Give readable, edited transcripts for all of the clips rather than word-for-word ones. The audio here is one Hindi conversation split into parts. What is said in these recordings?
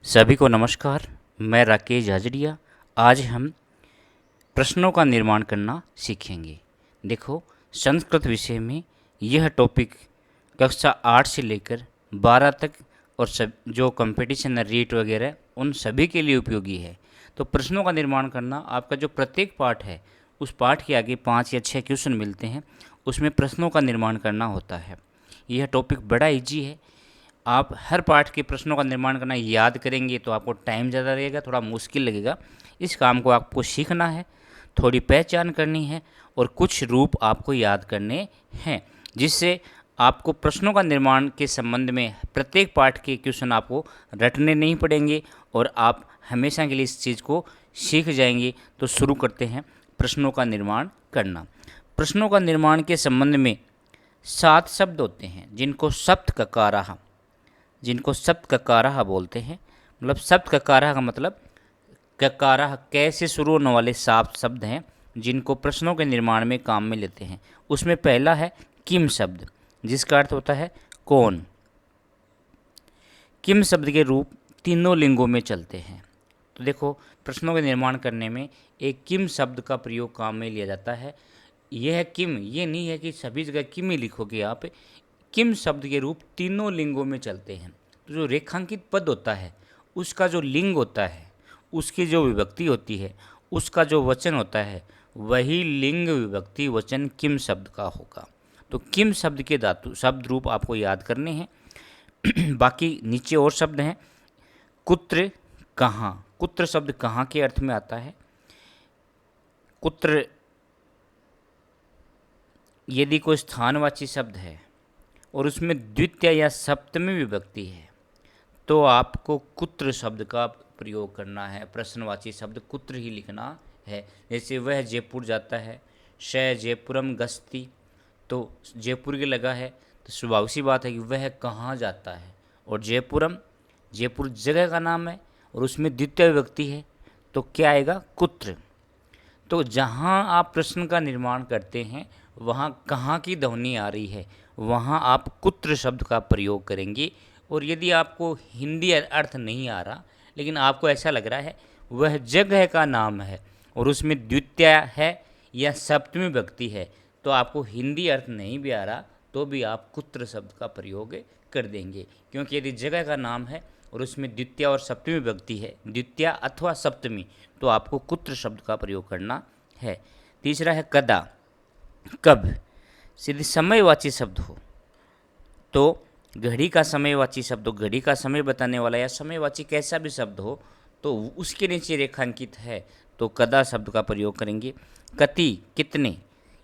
सभी को नमस्कार। मैं राकेश झाझड़िया। आज हम प्रश्नों का निर्माण करना सीखेंगे। देखो, संस्कृत विषय में यह टॉपिक कक्षा 8 से लेकर 12 तक और सब जो कंपटीशन है रीट वगैरह उन सभी के लिए उपयोगी है। तो प्रश्नों का निर्माण करना आपका जो प्रत्येक पाठ है उस पाठ के आगे 5 या 6 क्वेश्चन मिलते हैं, उसमें प्रश्नों का निर्माण करना होता है। यह टॉपिक बड़ा इजी है। आप हर पाठ के प्रश्नों का निर्माण करना याद करेंगे तो आपको टाइम ज़्यादा लगेगा, थोड़ा मुश्किल लगेगा। इस काम को आपको सीखना है, थोड़ी पहचान करनी है और कुछ रूप आपको याद करने हैं, जिससे आपको प्रश्नों का निर्माण के संबंध में प्रत्येक पाठ के क्वेश्चन आपको रटने नहीं पड़ेंगे और आप हमेशा के लिए इस चीज़ को सीख जाएंगे। तो शुरू करते हैं प्रश्नों का निर्माण करना। प्रश्नों का निर्माण के संबंध में 7 शब्द होते हैं जिनको सप्त ककाराह बोलते हैं। मतलब सप्त ककाराह का मतलब ककाराह कैसे शुरू होने वाले 7 शब्द हैं जिनको प्रश्नों के निर्माण में काम में लेते हैं। उसमें पहला है किम शब्द, जिसका अर्थ होता है कौन। किम शब्द के रूप तीनों लिंगों में चलते हैं। तो देखो, प्रश्नों के निर्माण करने में एक किम शब्द का प्रयोग काम में लिया जाता है। यह किम, ये नहीं है कि सभी जगह किम ही लिखोगे आप। किम शब्द के रूप तीनों लिंगों में चलते हैं। तो जो रेखांकित पद होता है उसका जो लिंग होता है, उसकी जो विभक्ति होती है, उसका जो वचन होता है, वही लिंग विभक्ति वचन किम शब्द का होगा। तो किम शब्द के धातु शब्द रूप आपको याद करने हैं। बाकी नीचे और शब्द हैं। कुत्र, कहाँ। कुत्र शब्द कहाँ के अर्थ में आता है। कुत्र यदि कोई स्थानवाची शब्द है और उसमें द्वितीय या सप्तमी विभक्ति है तो आपको कुत्र शब्द का प्रयोग करना है। प्रश्नवाची शब्द कुत्र ही लिखना है। जैसे वह जयपुर जाता है, श जयपुरम गस्ती, तो जयपुर के लगा है तो स्वाभाविक सी बात है कि वह कहाँ जाता है। और जयपुरम, जयपुर जगह का नाम है और उसमें द्वितीय विभक्ति है तो क्या आएगा, कुत्र। तो जहाँ आप प्रश्न का निर्माण करते हैं वहाँ कहाँ की ध्वनि आ रही है, वहाँ आप कुत्र शब्द का प्रयोग करेंगे। और यदि आपको हिंदी अर्थ नहीं आ रहा लेकिन आपको ऐसा लग रहा है वह जगह का नाम है और उसमें द्वितीय है या सप्तमी विभक्ति है, तो आपको हिंदी अर्थ नहीं भी आ रहा तो भी आप कुत्र शब्द का प्रयोग कर देंगे। क्योंकि यदि जगह का नाम है और उसमें द्वितीय और सप्तमी विभक्ति है, द्वितीय अथवा सप्तमी, तो आपको कुत्र शब्द का प्रयोग करना है। तीसरा है कदा, कब। यदि समयवाची शब्द हो तो घड़ी का समयवाची शब्द हो, घड़ी का समय बताने वाला या समयवाची कैसा भी शब्द हो तो उसके नीचे रेखांकित है तो कदा शब्द का प्रयोग करेंगे। कति, कितने।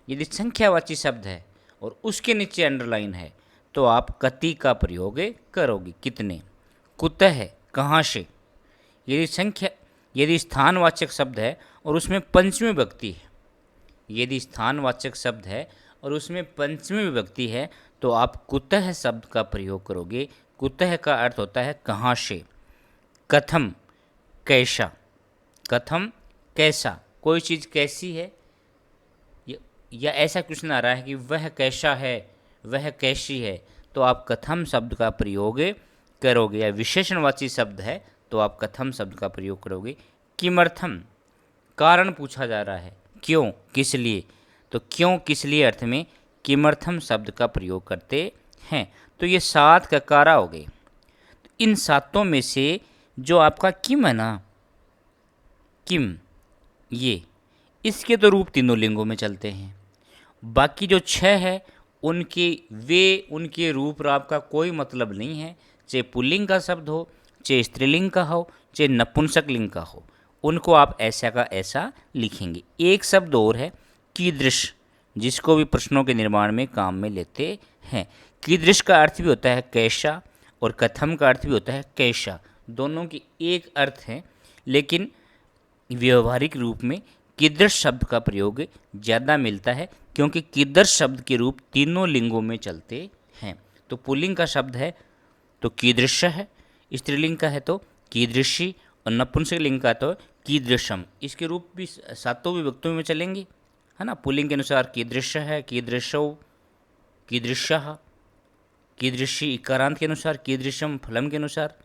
यदि संख्यावाची शब्द है और उसके नीचे अंडरलाइन है तो आप कति का प्रयोग करोगे, कितने। कुतः, कहाँ से। यदि स्थानवाचक शब्द है और उसमें पंचमी विभक्ति है, यदि स्थानवाचक शब्द है और उसमें पंचमी विभक्ति है तो आप कुतः शब्द का प्रयोग करोगे। कुतः का अर्थ होता है कहाँ से। कथम, कैसा। कथम, कैसा, कोई चीज़ कैसी है या ऐसा क्वेश्चन आ रहा है कि वह कैसा है, वह कैसी है, तो आप कथम शब्द का प्रयोग करोगे। या विशेषणवाची शब्द है तो आप कथम शब्द का प्रयोग करोगे। किमर्थम, कारण पूछा जा रहा है, क्यों, किस लिए, तो क्यों किस लिए अर्थ में किमर्थम शब्द का प्रयोग करते हैं। तो ये 7 ककारा हो गए। इन 7 में से जो आपका किम है ना, किम, ये इसके तो रूप तीनों लिंगों में चलते हैं। बाकी जो 6 है उनके रूप राप का कोई मतलब नहीं है। चाहे पुल्लिंग का शब्द हो, चाहे स्त्रीलिंग का हो, चाहे नपुंसक लिंग का हो, उनको आप ऐसा का ऐसा लिखेंगे। एक शब्द और है कीदृश, जिसको भी प्रश्नों के निर्माण में काम में लेते हैं। कीदृश का अर्थ भी होता है कैसा और कथम का अर्थ भी होता है कैसा। दोनों की एक अर्थ है लेकिन व्यवहारिक रूप में कीदृश शब्द का प्रयोग ज़्यादा मिलता है क्योंकि कीदृश शब्द के रूप तीनों लिंगों में चलते हैं। तो पुल्लिंग का शब्द है तो कीदृश है, स्त्रीलिंग का है तो कीदृशी और नपुंसक लिंग का तो कीदृशम। इसके रूप भी 7 विभक्तियों में चलेंगे, है ना। पुल्लिंग के अनुसार कीदृश है, कीदृशौ, कीदृशः, कीदृशी इकारांत के अनुसार, कीदृशम फलम के अनुसार।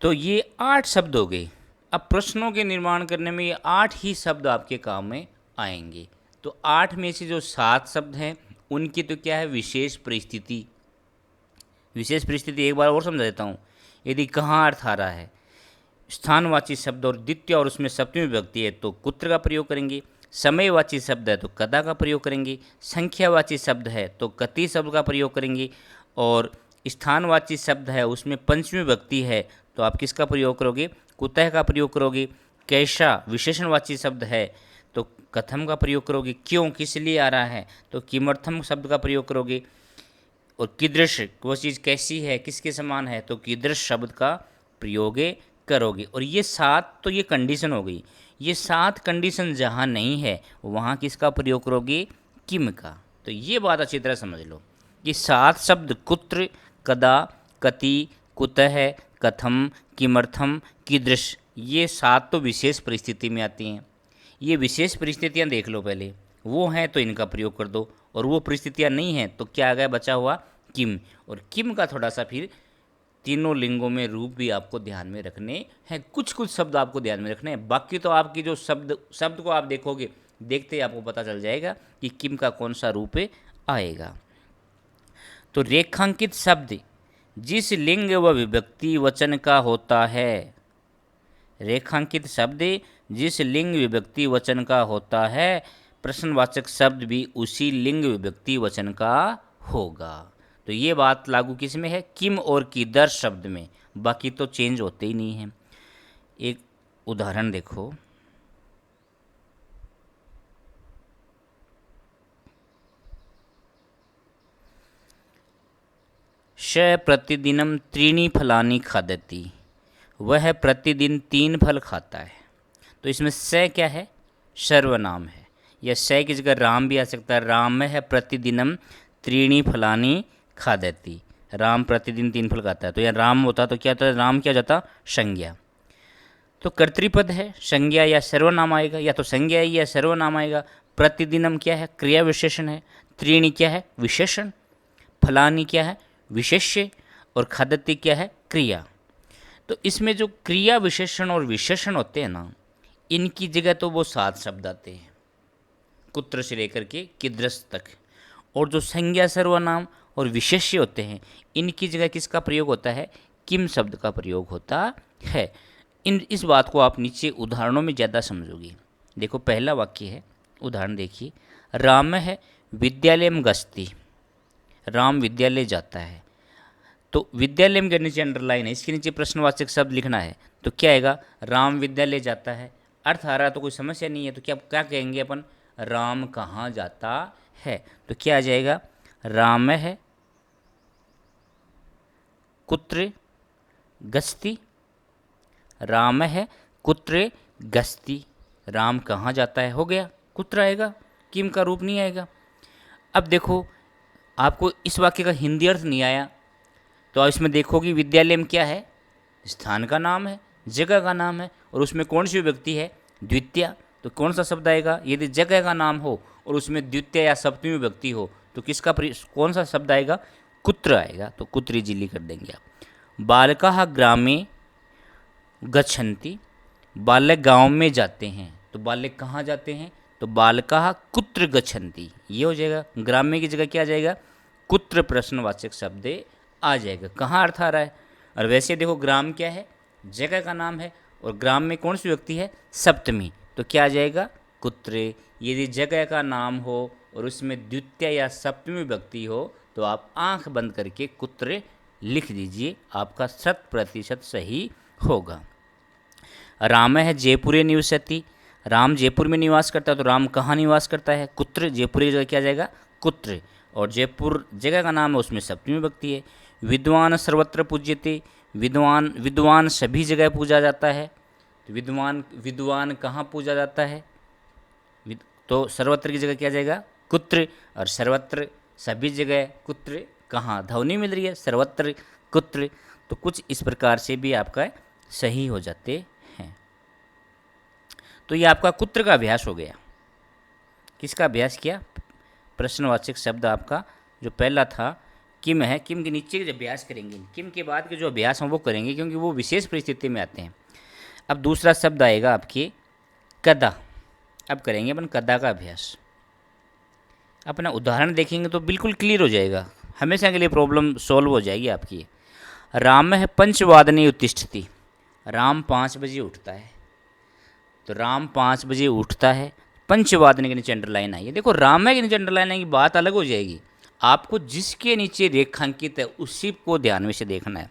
तो ये 8 शब्द हो गए। अब प्रश्नों के निर्माण करने में ये 8 ही शब्द आपके काम में आएंगे। तो 8 में से जो 7 शब्द हैं उनकी तो क्या है, विशेष परिस्थिति। विशेष परिस्थिति एक बार और समझा देता हूँ। यदि कहाँ अर्थ आ रहा है, स्थानवाची शब्द और द्वितीय और उसमें सप्तमी विभक्ति है तो कुत्र का प्रयोग करेंगे। समयवाची शब्द है तो कदा का प्रयोग करेंगे। संख्यावाची शब्द है तो कति शब्द का प्रयोग करेंगे। और स्थानवाची शब्द है उसमें पंचमी विभक्ति है तो आप किसका प्रयोग करोगे, कुतः का प्रयोग करोगे। कैसा विशेषणवाची शब्द है तो कथम का प्रयोग करोगे। क्यों, किस लिए आ रहा है तो किमर्थम शब्द का प्रयोग करोगे। और कीदृश, वो चीज़ कैसी है, किसके समान है तो कीदृश शब्द का प्रयोग करोगे। और ये 7 तो ये कंडीशन हो गई। ये 7 कंडीशन जहाँ नहीं है वहाँ किसका प्रयोग करोगे, किम का। तो ये बात अच्छी तरह समझ लो कि 7 शब्द कुत्र, कदा, कति, कुतः, कथम, किमर्थम, कीदृश, ये 7 तो विशेष परिस्थिति में आती हैं। ये विशेष परिस्थितियाँ देख लो पहले, वो हैं तो इनका प्रयोग कर दो, और वो परिस्थितियाँ नहीं हैं तो क्या आ गया, बचा हुआ किम। और किम का थोड़ा सा फिर तीनों लिंगों में रूप भी आपको ध्यान में रखने हैं। कुछ कुछ शब्द आपको ध्यान में रखने हैं, बाकी तो आपकी जो शब्द को आप देखोगे, देखते ही आपको पता चल जाएगा कि किम का कौन सा रूप आएगा। तो रेखांकित शब्द जिस लिंग व विभक्ति वचन का होता है, रेखांकित शब्द जिस लिंग विभक्ति वचन का होता है, प्रश्नवाचक शब्द भी उसी लिंग विभक्ति वचन का होगा। तो ये बात लागू किस में है, किम और कीदृश शब्द में, बाकी तो चेंज होते ही नहीं हैं। एक उदाहरण देखो, श प्रतिदिनम त्रीणि फलानि खादति, वह प्रतिदिन 3 फल खाता है। तो इसमें स क्या है, सर्वनाम है, या स की जगह राम भी आ सकता है। राम है प्रतिदिनम त्रीणि फलानि खादति, राम प्रतिदिन 3 फल खाता है। तो यहाँ राम होता तो क्या होता, राम क्या जाता, संज्ञा। तो कर्तृपद है, संज्ञा या सर्वनाम आएगा, या तो संज्ञा है या सर्वनाम आएगा। प्रतिदिनम क्या है, क्रिया विशेषण है। त्रीणि क्या है, विशेषण। फलानि क्या है, विशेष्य। और खादति क्या है, क्रिया। तो इसमें जो क्रिया विशेषण और विशेषण होते हैं ना, इनकी जगह तो वो 7 शब्द आते हैं, कुत्र से लेकर के कीदृश तक। और जो संज्ञा, सर्वनाम और विशेष्य होते हैं, इनकी जगह किसका प्रयोग होता है, किम शब्द का प्रयोग होता है। इस बात को आप नीचे उदाहरणों में ज़्यादा समझोगे। देखो पहला वाक्य है, उदाहरण देखिए, राम है विद्यालयम गस्ती, राम विद्यालय जाता है। तो विद्यालय के नीचे अंडरलाइन है, इसके नीचे प्रश्नवाचक शब्द लिखना है। तो क्या आएगा, राम विद्यालय जाता है। अर्थ आ रहा तो कोई समस्या नहीं है, तो क्या कहेंगे अपन, राम कहाँ जाता है। तो क्या आ जाएगा, राम है कुत्र गस्ती, राम है कुत्र गस्ती, राम कहाँ जाता है, हो गया, कुत्र आएगा, किम का रूप नहीं आएगा। अब देखो, आपको इस वाक्य का हिंदी अर्थ नहीं आया तो आप इसमें देखोगे विद्यालय में क्या है, स्थान का नाम है, जगह का नाम है, और उसमें कौन सी विभक्ति है, द्वितीय। तो कौन सा शब्द आएगा, यदि जगह का नाम हो और उसमें द्वितीय या सप्तमी विभक्ति हो तो कौन सा शब्द आएगा, कुत्र आएगा। तो कुत्री जिली कर देंगे आप। बालकाः ग्रामे गच्छन्ति, बालक गांव में जाते हैं। तो बालक कहाँ जाते हैं, तो बालकाः कुत्र गच्छन्ति, ये हो जाएगा। ग्राम्य की जगह क्या आ जाएगा, कुत्र प्रश्नवाचक शब्द आ जाएगा। कहाँ अर्थ आ रहा है, और वैसे देखो ग्राम क्या है, जगह का नाम है, और ग्राम में कौन सी व्यक्ति है, सप्तमी। तो क्या आ जाएगा, कुत्र। यदि जगह का नाम हो और उसमें द्वितीय या सप्तमी व्यक्ति हो तो आप आंख बंद करके कुत्र लिख दीजिए, आपका 100% सही होगा। राम है जयपुरे निवसति, राम जयपुर में निवास करता है। तो राम कहाँ निवास करता है, कुत्र। जयपुर की जगह क्या जाएगा, कुत्र। और जयपुर जगह का नाम है, उसमें सप्तमी विभक्ति है। विद्वान सर्वत्र पूज्यते, विद्वान सभी जगह पूजा जाता है। तो विद्वान कहाँ पूजा जाता है, तो सर्वत्र की जगह क्या जाएगा, कुत्र। और सर्वत्र सभी जगह, कुत्र कहाँ, ध्वनि मिल रही है, सर्वत्र कुत्र। तो कुछ इस प्रकार से भी आपका सही हो जाते हैं। तो ये आपका कुत्र का अभ्यास हो गया। किसका अभ्यास किया, प्रश्नवाचक शब्द आपका जो पहला था किम है, किम के नीचे के जो अभ्यास करेंगे, किम के बाद के जो अभ्यास हैं वो करेंगे, क्योंकि वो विशेष परिस्थिति में आते हैं। अब दूसरा शब्द आएगा आपके कदा। अब करेंगे अपन कदा का अभ्यास। अपना उदाहरण देखेंगे तो बिल्कुल क्लियर हो जाएगा, हमेशा के लिए प्रॉब्लम सॉल्व हो जाएगी आपकी। राम है पंचवादने उत्तिष्ठति। राम 5 बजे उठता है, तो राम 5 बजे उठता है, पंचवादने के नीचे अंडरलाइन आई है। देखो राम है के नीचे अंडरलाइन आएगी, बात अलग हो जाएगी। आपको जिसके नीचे रेखांकित है उसी को ध्यान में से देखना है।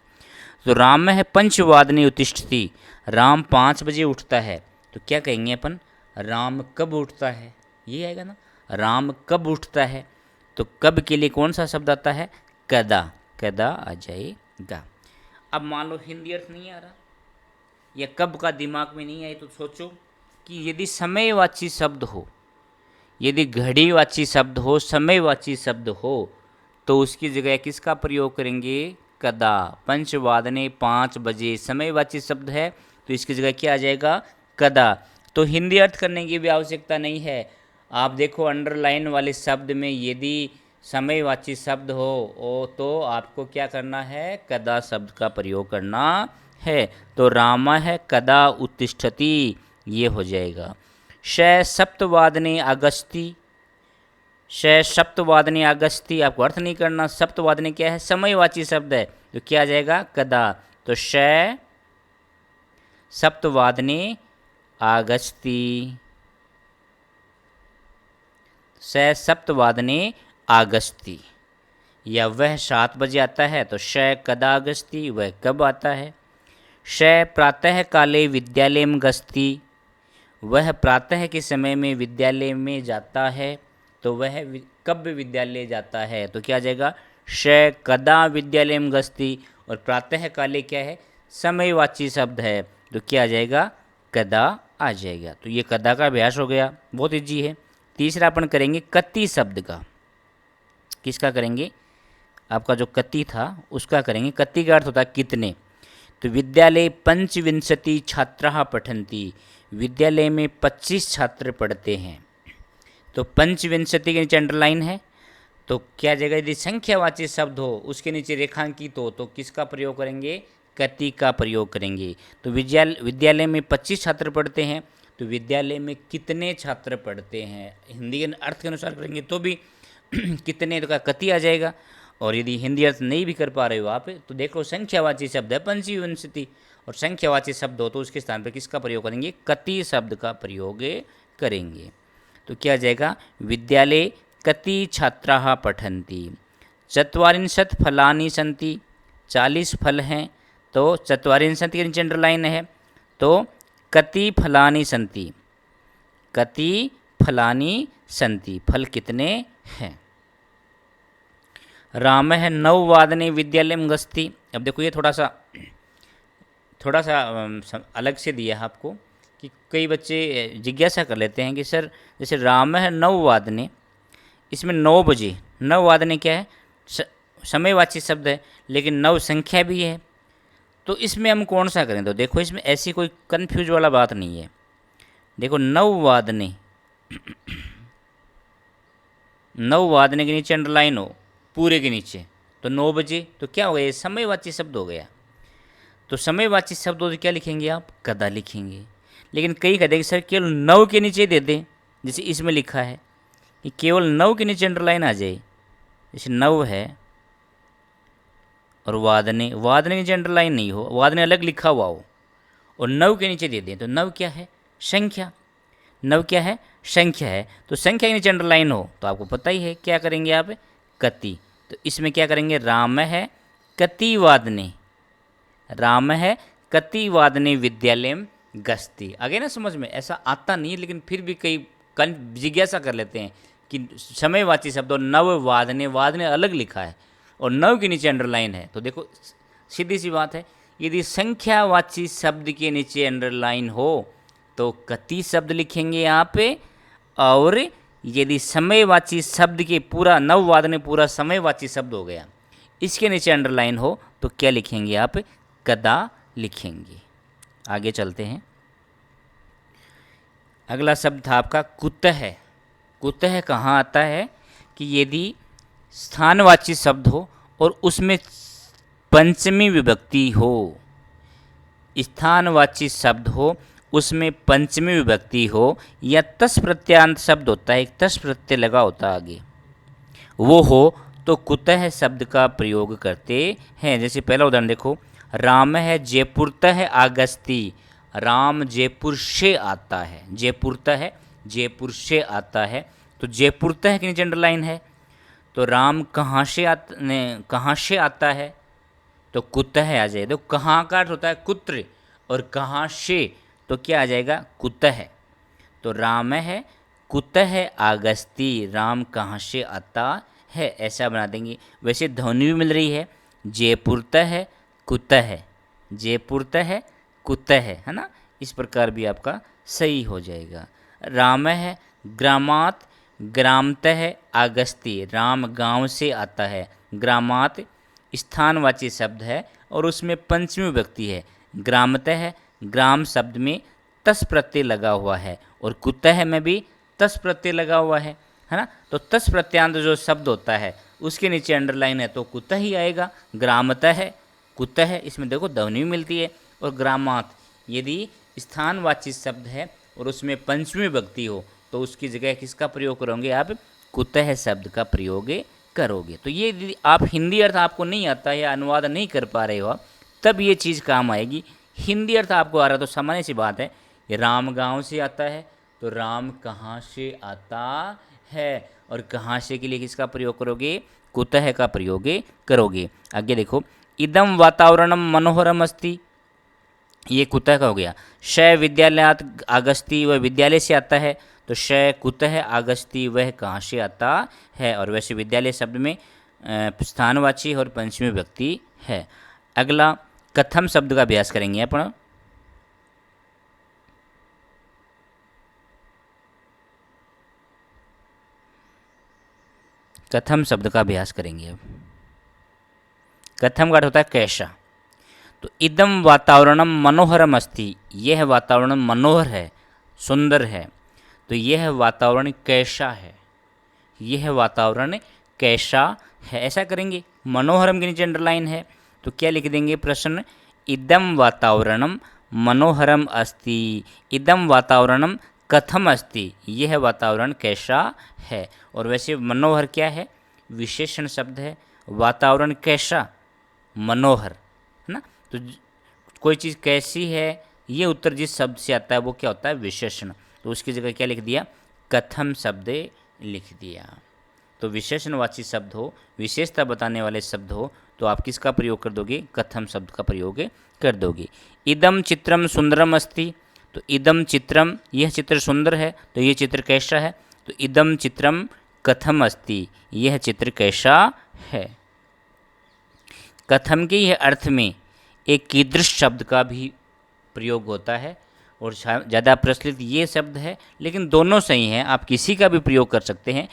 तो राम है पंचवादने उत्तिष्ठति, राम 5 बजे उठता है, तो क्या कहेंगे अपन, राम कब उठता है, ये आएगा ना, राम कब उठता है। तो कब के लिए कौन सा शब्द आता है, कदा, कदा आ जाएगा। अब मान लो हिंदी अर्थ नहीं आ रहा या कब का दिमाग में नहीं आए, तो सोचो कि यदि समयवाची शब्द हो, यदि घड़ीवाची शब्द हो, समयवाची शब्द हो, तो उसकी जगह किसका प्रयोग करेंगे, कदा। पंचवादने 5 बजे समयवाची शब्द है, तो इसकी जगह क्या आ जाएगा, कदा। तो हिंदी अर्थ करने की भी आवश्यकता नहीं है। आप देखो अंडरलाइन वाले शब्द में यदि समयवाची शब्द हो तो आपको क्या करना है, कदा शब्द का प्रयोग करना है। तो रामा है कदा उत्तिष्ठति, ये हो जाएगा। सप्तवादने अगस्ती, सप्तवादने अगस्ती, आपको अर्थ नहीं करना। सप्तवादने क्या है, समयवाची शब्द है, तो क्या आ जाएगा, कदा। तो सप्तवादने आगस्ती, सप्तवादने आगस्ती। या वह 7 बजे आता है, तो कदा अगस्ती, वह कब आता है। प्रातः काले विद्यालय में गस्ती, वह प्रातः के समय में विद्यालय में जाता है, तो वह कब विद्यालय जाता है, तो क्या आ जाएगा, कदा विद्यालय में गस्ती। और प्रातः काले क्या है, समयवाची शब्द है, तो क्या आ जाएगा, कदा आ जाएगा। तो ये कदा का अभ्यास हो गया, बहुत ईजी है। तीसरा अपन करेंगे कति शब्द का। किसका करेंगे, आपका जो कति था उसका करेंगे। कति का अर्थ होता है कितने। तो विद्यालय 25 छात्राः पठन्ति, विद्यालय में 25 छात्र पढ़ते हैं। तो 25 के नीचे अंडरलाइन है, तो क्या जगह यदि संख्यावाची शब्द हो उसके नीचे रेखांकित हो तो किसका प्रयोग करेंगे, कति का प्रयोग करेंगे। तो विद्यालय में 25 छात्र पढ़ते हैं, तो विद्यालय में कितने छात्र पढ़ते हैं, हिंदी के अर्थ के अनुसार करेंगे तो भी कितने तो का कति आ जाएगा। और यदि हिंदी अर्थ नहीं भी कर पा रहे हो आप, तो देखो संख्यावाची शब्द है 25, और संख्यावाची शब्द हो तो उसके स्थान पर किसका प्रयोग करेंगे, कति शब्द का प्रयोग करेंगे। तो क्या आ जाएगा, विद्यालय कति छात्राः पठन्ति। 40 फलानि सन्ति, 40 फल हैं, तो 40 के नीचे अंडरलाइन है, तो कति फलानि सन्ति, कति फलानि सन्ति, फल कितने हैं। राम है 9 वादने विद्यालय में गस्ती। अब देखो ये थोड़ा सा अलग से दिया है आपको, कि कई बच्चे जिज्ञासा कर लेते हैं कि सर जैसे राम है 9 वादने, इसमें 9 बजे, 9 वादने क्या है, समयवाची शब्द है, लेकिन 9 संख्या भी है, तो इसमें हम कौन सा करें। तो देखो इसमें ऐसी कोई कन्फ्यूज वाला बात नहीं है। देखो 9 वादने, 9 वादने के नीचे अंडरलाइन हो पूरे के नीचे, तो 9 बजे, तो क्या हो गया, ये समयवाची शब्द हो गया। तो समयवाची शब्द हो तो क्या लिखेंगे आप, कदा लिखेंगे। लेकिन कई कहते हैं कि सर केवल 9 के नीचे दे दें, जैसे इसमें लिखा है कि केवल 9 के नीचे अंडरलाइन आ जाए, जैसे 9 है और वादने के नीचे अंडरलाइन नहीं हो, वादने अलग लिखा हुआ हो और 9 के नीचे दे दें, तो 9 क्या है, संख्या। 9 क्या है, संख्या है, तो संख्या के नीचे अंडरलाइन हो तो आपको पता ही है क्या करेंगे आप, कति। तो इसमें क्या करेंगे, राम है कति वादने, राम है कति वादने विद्यालय में गस्ती। आगे ना समझ में, ऐसा आता नहीं लेकिन फिर भी कई जिज्ञासा कर लेते हैं कि समयवाची शब्द और 9 वादने, वादने अलग लिखा है और 9 के नीचे अंडरलाइन है। तो देखो सीधी सी बात है, यदि संख्यावाची शब्द के नीचे अंडरलाइन हो तो कति शब्द लिखेंगे आप, और यदि समयवाची शब्द के पूरा 9 वादने पूरा समयवाची शब्द हो गया, इसके नीचे अंडरलाइन हो तो क्या लिखेंगे आप, कदा लिखेंगे। आगे चलते हैं। अगला शब्द था आपका कुतः। कुतः कहाँ आता है कि यदि स्थानवाची शब्द हो और उसमें पंचमी विभक्ति हो, स्थानवाची शब्द हो उसमें पंचमी विभक्ति हो, या तस् प्रत्यांत शब्द होता है, एक तस् प्रत्यय लगा होता है आगे, वो हो तो कुतः शब्द का प्रयोग करते हैं। जैसे पहला उदाहरण देखो, राम है जयपुरतः आगस्ती, राम जयपुर से आता है, जयपुरतः है जयपुर से आता है, तो जयपुरतः के नीचे अंडरलाइन है। तो राम कहाँ से आता है, तो कुतः आ जाए। तो कहाँ का अर्थ होता है कुत्र, और कहाँ से तो क्या आ जाएगा कुतः। तो राम है कुतः आगस्ती, राम कहाँ से आता है, ऐसा बना देंगे। वैसे ध्वनि भी मिल रही है, जयपुरतः कुतः, जयपुरतः कुतः, है ना, इस प्रकार भी आपका सही हो जाएगा। राम है ग्रामात ग्रामतः आगस्ती, राम गांव से आता है, ग्रामात स्थानवाची शब्द है और उसमें पंचमी विभक्ति है। ग्रामतः ग्राम शब्द में तस् प्रत्यय लगा हुआ है, और कुतः में भी तस् प्रत्यय लगा हुआ है ना। तो तस् प्रत्यांत जो शब्द होता है उसके नीचे अंडरलाइन है तो कुतः ही आएगा। ग्रामतः कुतः, इसमें देखो ध्वनि मिलती है। और ग्रामात यदि स्थानवाची शब्द है और उसमें पंचमी विभक्ति हो तो उसकी जगह किसका प्रयोग करोगे आप, कुतः शब्द का प्रयोग करोगे। तो ये यदि आप हिंदी अर्थ आपको नहीं आता या अनुवाद नहीं कर पा रहे हो तब ये चीज़ काम आएगी। हिंदी अर्थ आपको आ रहा तो सामान्य सी बात है, ये राम गांव से आता है तो राम कहाँ से आता है, और कहाँ से के लिए किसका प्रयोग करोगे, कुतः का प्रयोग करोगे। आगे देखो, इदम वातावरणम मनोहरम अस्ति, ये कुतः का हो गया। श विद्यालयात आगस्ती, वह विद्यालय से आता है, तो श कुतः आगस्ती, वह कहाँ से आता है। और वैसे विद्यालय शब्द में स्थानवाची और पंचमी विभक्ति है। अगला कथम शब्द का अभ्यास करेंगे अपन। कथम शब्द का अभ्यास करेंगे अब। कथम का अर्थ होता है कैसा। तो इदम वातावरणम मनोहरम अस्ति, यह वातावरण मनोहर है, सुंदर है। तो यह वातावरण कैसा है, यह वातावरण कैसा है, ऐसा करेंगे। मनोहरम के नीचे अंडरलाइन है तो क्या लिख देंगे प्रश्न, इदम वातावरणम मनोहरम अस्ति, इदम वातावरणम कथम अस्ति, यह वातावरण कैसा है। और वैसे मनोहर क्या है, विशेषण शब्द है, वातावरण कैसा मनोहर, है ना। तो कोई चीज़ कैसी है, ये उत्तर जिस शब्द से आता है वो क्या होता है, विशेषण। तो उसकी जगह क्या लिख दिया, कथम शब्द लिख दिया। तो विशेषणवाची शब्द हो, विशेषता बताने वाले शब्द हो तो आप किसका प्रयोग कर दोगे, कथम शब्द का प्रयोग कर दोगे। इदम चित्रम सुंदरम अस्ति, तो इदम चित्रम, यह चित्र सुंदर है, तो यह चित्र कैसा है, तो इदम चित्रम कथम अस्ति, यह चित्र कैसा है। कथम के यह अर्थ में एक कीदृश शब्द का भी प्रयोग होता है, और ज़्यादा प्रचलित ये शब्द है, लेकिन दोनों सही हैं, आप किसी का भी प्रयोग कर सकते हैं।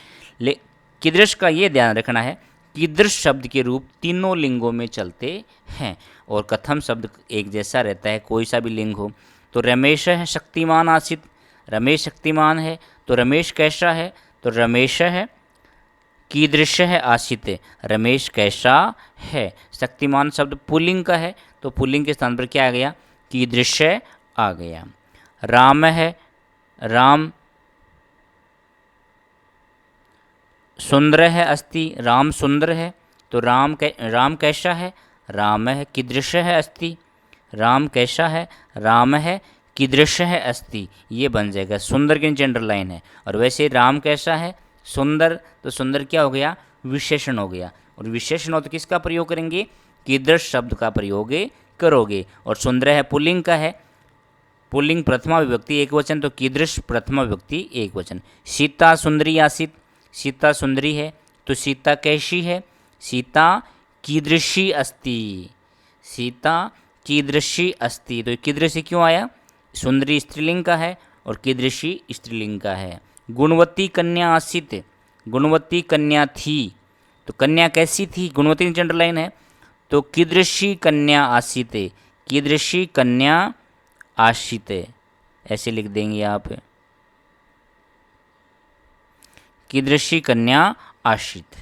कीदृश का ये ध्यान रखना है, कीदृश शब्द के रूप तीनों लिंगों में चलते हैं, और कथम शब्द एक जैसा रहता है, कोई सा भी लिंग हो। तो रमेश है शक्तिमान आसित, रमेश शक्तिमान है तो रमेश कैसा है, तो रमेश है। कीदृश है आसित, रमेश कैसा है। शक्तिमान शब्द पुल्लिंग का है तो पुल्लिंग के स्थान पर क्या आ गया, कीदृश आ गया। राम है, राम सुंदर है अस्ति, राम सुंदर है, तो राम कैसा है, राम है कीदृश है अस्ति, राम कैसा है, राम है कीदृश है अस्ति, ये बन जाएगा। सुंदर के नीचे अंडरलाइन है। और वैसे राम कैसा है, सुंदर, तो सुंदर क्या हो गया, विशेषण हो गया। और विशेषण हो तो किसका प्रयोग करेंगे, कीदृश शब्द का प्रयोग करोगे। और सुंदर है पुल्लिंग का है, पुल्लिंग प्रथमा विभक्ति एक वचन, तो कीदृश प्रथमा विभक्ति एक वचन। सीता सुंदरी आसित, सीता सुंदरी है तो सीता कैसी है, सीता कीदृशी अस्ति, सीता कीदृशी अस्ति, तो कीदृशी क्यों आया, सुंदरी स्त्रीलिंग का है और कीदृशी स्त्रीलिंग का है। गुणवती कन्या आसित, गुणवती कन्या थी, तो कन्या कैसी थी, गुणवती नीचे अंडरलाइन है, तो कीदृशी कन्या आसित, कीदृशी कन्या आशित, ऐसे लिख देंगे आप, कीदृशी कन्या आशित।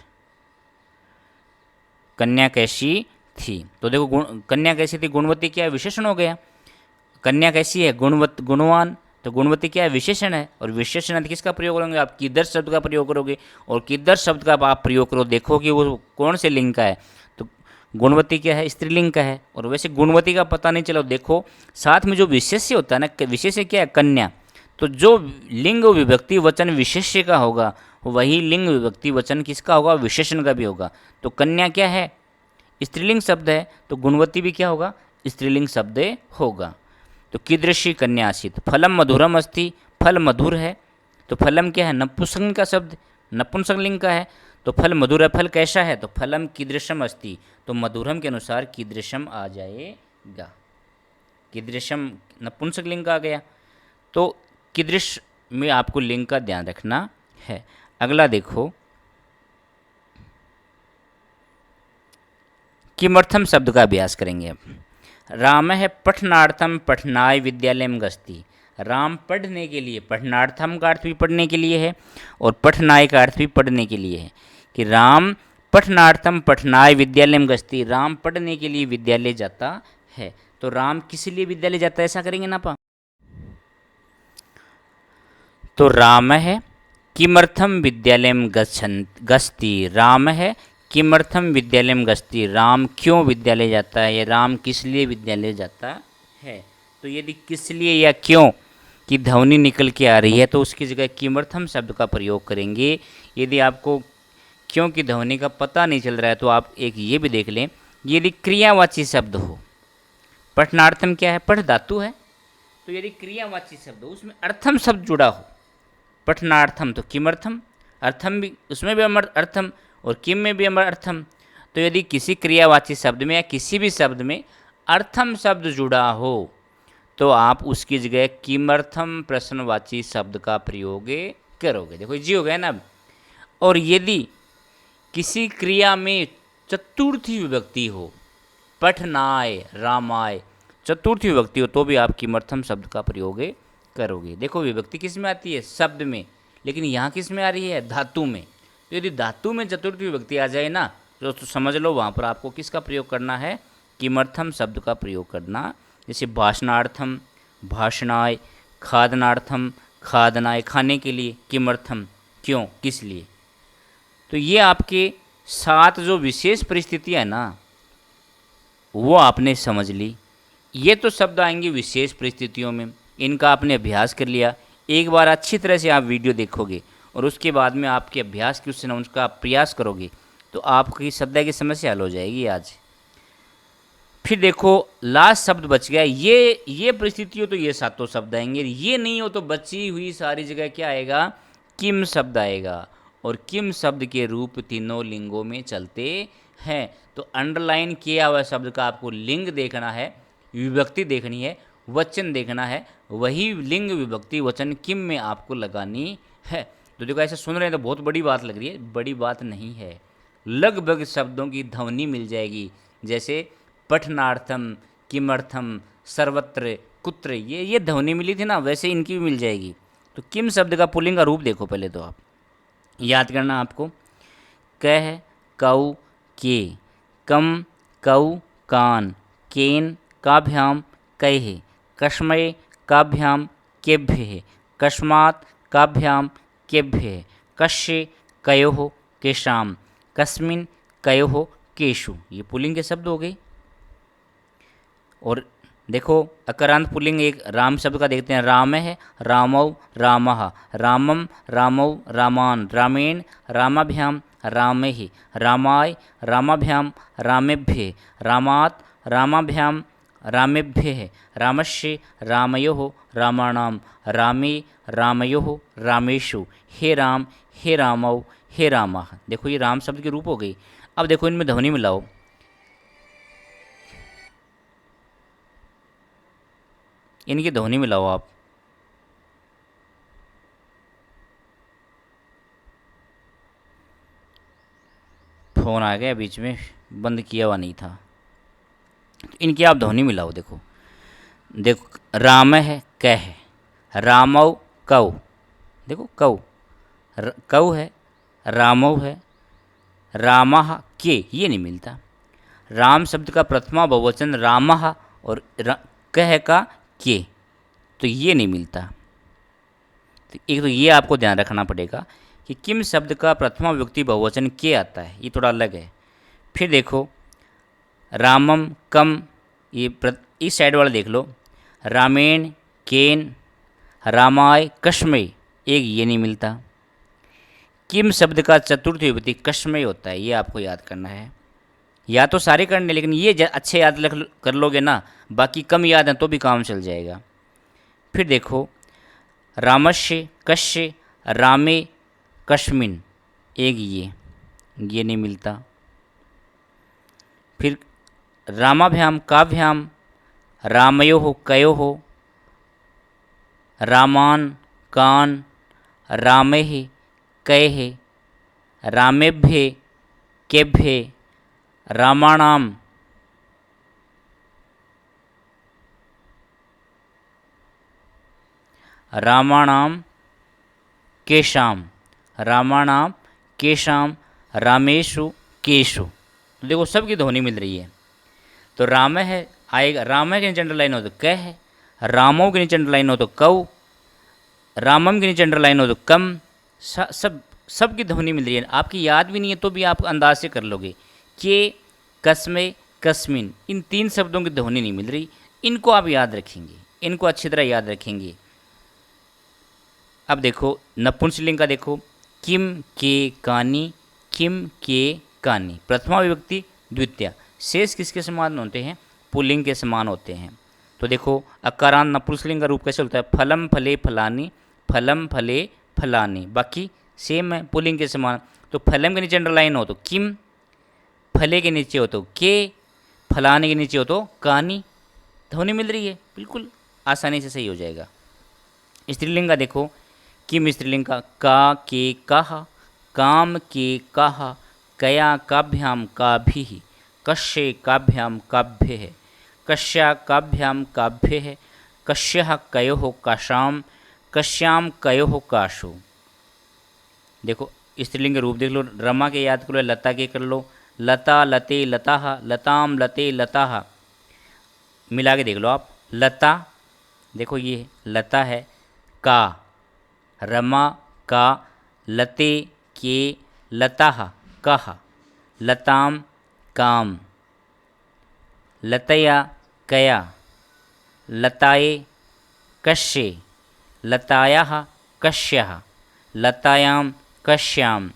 कन्या कैसी थी। तो देखो कन्या कैसी थी, गुणवती क्या है, विशेषण हो गया। कन्या कैसी है, गुणवान, तो गुणवती क्या है, विशेषण है। और विशेषण किसका प्रयोग करोगे आप, कीदर्श शब्द का प्रयोग करोगे। और कीदर्श शब्द का आप प्रयोग करो, देखो कि वो कौन से लिंग का है। तो गुणवती क्या है, स्त्रीलिंग का है। और वैसे गुणवती का पता नहीं चला, देखो साथ में जो विशेष्य होता है ना, विशेष्य क्या है, कन्या। तो जो लिंग विभक्ति वचन विशेष्य का होगा, वही लिंग विभक्ति वचन किसका होगा, विशेषण का भी होगा। तो कन्या क्या है, स्त्रीलिंग शब्द है, तो गुणवती भी क्या होगा, स्त्रीलिंग शब्द होगा। तो कीदृशी कन्या आसीत, फलम मधुरम अस्ति, फल मधुर है। तो फलम क्या है, नपुंसक का शब्द, नपुंसक लिंग का है। तो फल मधुर है, फल कैसा है, तो फलम कीदृशम अस्ति, तो मधुरम के अनुसार कीदृशम आ जाएगा। कीदृशम नपुंसक लिंग का आ गया। तो कीदृश में आपको लिंग का ध्यान रखना है। अगला देखो, किमर्थम शब्द का अभ्यास करेंगे अब। राम है पठनार्थम पठनाय विद्यालयम गस्ती। राम पढ़ने के लिए, पठनार्थम का अर्थ भी पढ़ने के लिए है और पठनाय का अर्थ भी पढ़ने के लिए है। कि राम पठनार्थम पठनाय विद्यालयम गस्ती, राम पढ़ने के लिए विद्यालय जाता है। तो राम किस लिए विद्यालय जाता है, ऐसा करेंगे ना पा। तो राम है किमर्थम विद्यालयम गस्ती, राम है किमर्थम विद्यालयम गस्ती, राम क्यों विद्यालय जाता है, या राम किस लिए विद्यालय जाता है। तो यदि किस लिए या क्यों की ध्वनि निकल के आ रही है, तो उसकी जगह किमर्थम शब्द का प्रयोग करेंगे। यदि आपको क्यों की ध्वनि का पता नहीं चल रहा है, तो आप एक ये भी देख लें, यदि क्रियावाची शब्द हो, पठनार्थम क्या है, पठ धातु है। तो यदि क्रियावाची शब्द हो, उसमें अर्थम शब्द जुड़ा हो, पठनार्थम तो किमर्थम, अर्थम भी उसमें भी अर्थम और किम में भी अर्थम। तो यदि किसी क्रियावाची शब्द में या किसी भी शब्द में अर्थम शब्द जुड़ा हो, तो आप उसकी जगह किमर्थम प्रश्नवाची शब्द का प्रयोग करोगे। देखो जी हो गया ना अब। और यदि किसी क्रिया में चतुर्थी विभक्ति हो, पठनाय रामाय, चतुर्थी विभक्ति हो, तो भी आप किमर्थम शब्द का प्रयोग करोगे। देखो विभक्ति किस में आती है, शब्द में, लेकिन यहाँ किस में आ रही है, धातु में। तो यदि धातु में चतुर्थी विभक्ति आ जाए ना, तो समझ लो वहाँ पर आपको किसका प्रयोग करना है, किमर्थम शब्द का प्रयोग करना। जैसे भाषणार्थम भाषणाय, खादनार्थम खादनाय, खाने के लिए, किमर्थम क्यों, किस लिए। तो ये आपके साथ जो विशेष परिस्थितियाँ है ना, वो आपने समझ ली। ये तो शब्द आएंगे विशेष परिस्थितियों में, इनका आपने अभ्यास कर लिया। एक बार अच्छी तरह से आप वीडियो देखोगे और उसके बाद में आपके अभ्यास की उससे उसका प्रयास करोगे, तो आपकी शब्द की समस्या हल हो जाएगी आज। फिर देखो लास्ट शब्द बच गया, ये परिस्थिति हो तो ये सातों शब्द आएंगे, ये नहीं हो तो बची हुई सारी जगह क्या आएगा, किम शब्द आएगा। और किम शब्द के रूप तीनों लिंगों में चलते हैं। तो अंडरलाइन किया हुआ शब्द का आपको लिंग देखना है, विभक्ति देखनी है, वचन देखना है, वही लिंग विभक्ति वचन किम में आपको लगानी है। तो देखो ऐसे सुन रहे हैं तो बहुत बड़ी बात लग रही है, बड़ी बात नहीं है। लगभग शब्दों की ध्वनि मिल जाएगी, जैसे पठनार्थम, किमर्थम, सर्वत्र, कुत्र, ये ध्वनि मिली थी ना, वैसे इनकी भी मिल जाएगी। तो किम शब्द का पुल्लिंग का रूप देखो पहले तो आप याद करना आपको। कह कौ के, कम कौ कान, केन काभ्याम कहे, कस्मय काभ्याम केभ्य, कस्मात् काभ्याम केभ्य, कस्य कयोः केशाम, कस्मिन् कयोः केशु। ये पुल्लिंग के शब्द हो गए। और देखो अकरांत पुल्लिंग एक राम शब्द का देखते हैं, राम है रामौ रामः, रामम रामौ रामान, रामेण रामाभ्याम रामैः, रामाय रामाभ्याम रामेभ्ये, रामात् रामाभ्याम रामेभ्यः, रामस्य रामयोः रामाणाम, रामे रामयोः रामेषु, हे राम हे रामौ हे रामः। देखो ये राम शब्द के रूप हो गई। अब देखो इनमें ध्वनि मिलाओ, इनकी ध्वनि मिलाओ आप। फोन आ गया बीच में, बंद किया हुआ नहीं था। इनकी आप ध्वनि मिलाओ। देखो देखो राम है कह, रामौ कौ, देखो कौ कौ है, रामौ है, रामः के, ये नहीं मिलता। राम शब्द का प्रथमा बहुवचन रामः और कह का के, तो ये नहीं मिलता। तो एक तो ये आपको ध्यान रखना पड़ेगा कि किम शब्द का प्रथमा विभक्ति बहुवचन के आता है, ये थोड़ा अलग है। फिर देखो रामम कम, ये इस साइड वाला देख लो, रामेण केन रामाय कश्मय, एक ये नहीं मिलता। किम शब्द का चतुर्थ विभक्ति कश्मय होता है, ये आपको याद करना है। या तो सारे करने, लेकिन ये अच्छे याद कर लोगे ना, बाकी कम याद है तो भी काम चल जाएगा। फिर देखो रामस्य कश्य रामे कश्मिन, एक ये नहीं मिलता। फिर रामाभ्याम काभ्याम रामयो हो कयो हो रामान कान रामे कहे रामेभ्ये केभ्ये रामाणाम रामाणाम केशाम रामाणाम केशाम रामेशु केशु। तो देखो सबकी ध्वनि मिल रही है। तो राम है आएगा, राम के नीचे अंडरलाइन हो तो क है, रामों के नीचे अंडरलाइन हो तो कौ, रामम के नीचे अंडरलाइन हो तो कम। सब की ध्वनि मिल रही है। आपकी याद भी नहीं है तो भी आप अंदाज से कर लोगे। के कस्मे कस्मिन, इन तीन शब्दों की ध्वनि नहीं मिल रही, इनको आप याद रखेंगे, इनको अच्छी तरह याद रखेंगे। अब देखो नपुंसकलिंग का देखो, किम के कानी किम के कानी, प्रथमा विभक्ति द्वितीय, शेष किसके समान होते हैं? पुल्लिंग के समान होते हैं। तो देखो अकारांत नपुंसकलिंग का रूप कैसे होता है? फलम फले फलानी फलम फले फलानी, बाकी सेम है पुल्लिंग के समान। तो फलम के नीचे अंडरलाइन हो तो किम, फले के नीचे हो तो के, फलाने के नीचे हो तो कानी। ध्वनि मिल रही है, बिल्कुल आसानी से सही हो जाएगा। स्त्रीलिंग का देखो, किम स्त्रीलिंग का के कहा काम के कहा कया काभ्याम काभिः कश्ये काभ्याम काभ्य है कश्या काभ्याम काभ्य है कश्यः कयोः काशाम कश्याम कयोः काशु। देखो स्त्रीलिंग के रूप देख लो, रमा के याद कर लो, लता के कर लो, लता लते लताः लताम लते लताः, मिला के देख लो आप। लता देखो ये लता है, का रमा का, लते के लताः कहा, लताम काम, लतया कया, लताये कश्ये लतायाः कश्यः लतायाम कश्याम,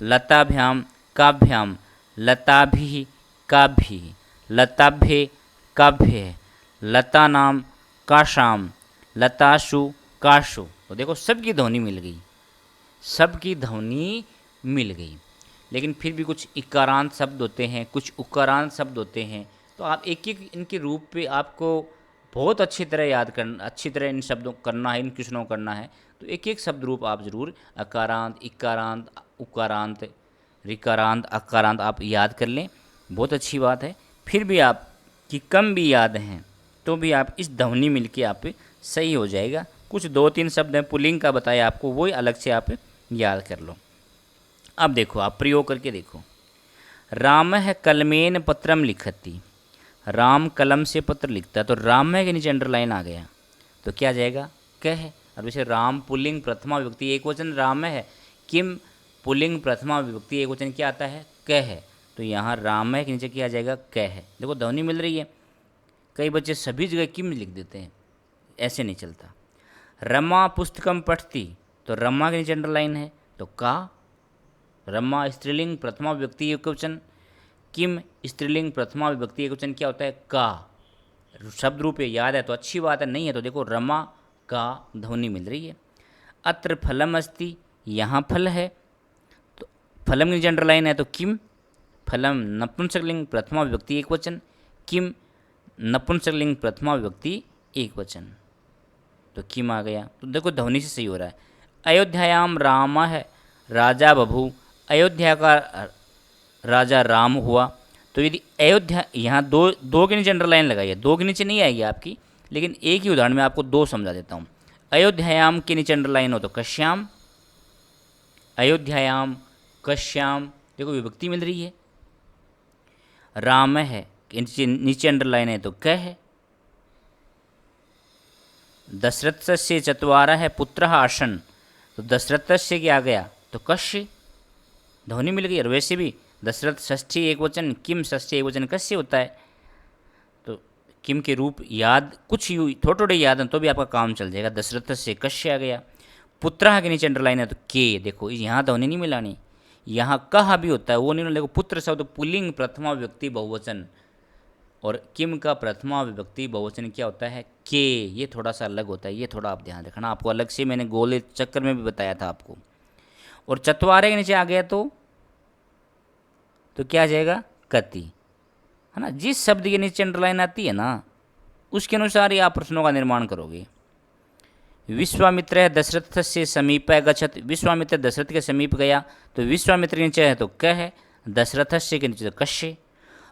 लताभ्याम काभ्याम लताभिः काभिः लताभ्ये काभ्ये लतानाम काशाम लताशु काशु। तो देखो सबकी ध्वनि मिल गई, सबकी ध्वनि मिल गई। लेकिन फिर भी कुछ इकारांत शब्द होते हैं, कुछ उकारांत शब्द होते हैं, तो आप एक एक इनके रूप पे आपको बहुत अच्छी तरह याद करना, अच्छी तरह इन शब्दों करना है, इन क्वेश्चनों को करना है। तो एक एक शब्द रूप आप जरूर अकारांत इकारांत उकारांत रिकारांत अकारांत आप याद कर लें, बहुत अच्छी बात है। फिर भी आप कि कम भी याद हैं तो भी आप इस ध्वनि मिल के आप सही हो जाएगा। कुछ दो तीन शब्द हैं पुल्लिंग का बताया आपको, वही अलग से आप याद कर लो। अब देखो आप प्रयोग करके देखो, रामः कलमेन पत्रम लिखति, राम कलम से पत्र लिखता है, तो राम के नीचे अंडरलाइन आ गया तो क्या जाएगा? कह। और वैसे राम पुल्लिंग प्रथमा विभक्ति एक वचन राम है, किम पुल्लिंग प्रथमा विभक्ति एक वचन क्या आता है? कह। तो यहाँ राम के नीचे क्या आ जाएगा? कह। देखो ध्वनि मिल रही है। कई बच्चे सभी जगह किम लिख देते हैं, ऐसे नहीं चलता। रमा पुस्तकम पठती, तो रमा के नीचे अंडरलाइन है तो का। रमा स्त्रीलिंग प्रथमा विभक्ति एक वचन, किम स्त्रीलिंग प्रथमा विभक्ति एक वचन क्या होता है? का। शब्द रूप याद है तो अच्छी बात है, नहीं है तो देखो रमा का ध्वनि मिल रही है। अत्र फलम अस्ति, यहाँ फल है, तो फलम के नीचे अंडरलाइन है तो किम। फलम नपुंसकलिंग प्रथमा विभक्ति एक वचन, किम नपुंसकलिंग प्रथमा विभक्ति एक वचन, तो किम आ गया। तो देखो ध्वनि से सही हो रहा है। अयोध्यायाम राम है राजा बभू, अयोध्या का राजा राम हुआ। तो यदि अयोध्या, यहाँ दो के नीचे अंडरलाइन लगाइए, दो के नीचे नहीं आएगी आपकी, लेकिन एक ही उदाहरण में आपको दो समझा देता हूँ। अयोध्यायाम के नीचे अंडरलाइन हो तो कश्याम, अयोध्यायाम कश्याम देखो विभक्ति मिल रही है। राम है, नीचे अंडरलाइन है तो क है। दशरथ से चत्वारा है पुत्र आसन, तो दशरथ से क्या आ गया तो कश्य, ध्वनि मिल गई। और वैसे भी दशरथ षष्ठी एक वचन, किम षष्ठी एक वचन कश्य होता है, तो किम के रूप याद कुछ थोड़े थोड़े याद हैं तो भी आपका काम चल जाएगा। दशरथ से कश्य आ गया। पुत्र के नीचे अंडरलाइन है तो के, देखो यहाँ ध्वनि नहीं मिलानी, यहाँ कहा भी होता है वो नहीं। देखो पुत्र शब्द पुल्लिंग प्रथमा विभक्ति बहुवचन, और किम का प्रथमा विभक्ति बहुवचन क्या होता है के, ये थोड़ा सा अलग होता है, ये थोड़ा आप ध्यान रखना। आपको अलग से मैंने गोले चक्कर में भी बताया था आपको। और चतवारे के नीचे आ गया तो क्या आ जाएगा कति, है ना। जिस शब्द के नीचे अंडरलाइन आती है ना उसके अनुसार ही आप प्रश्नों का निर्माण करोगे। विश्वामित्र है दशरथ से समीप गच्छत, विश्वामित्र दशरथ के समीप गया तो विश्वामित्र के नीचे है तो क है, दशरथ से के नीचे तो कश्य।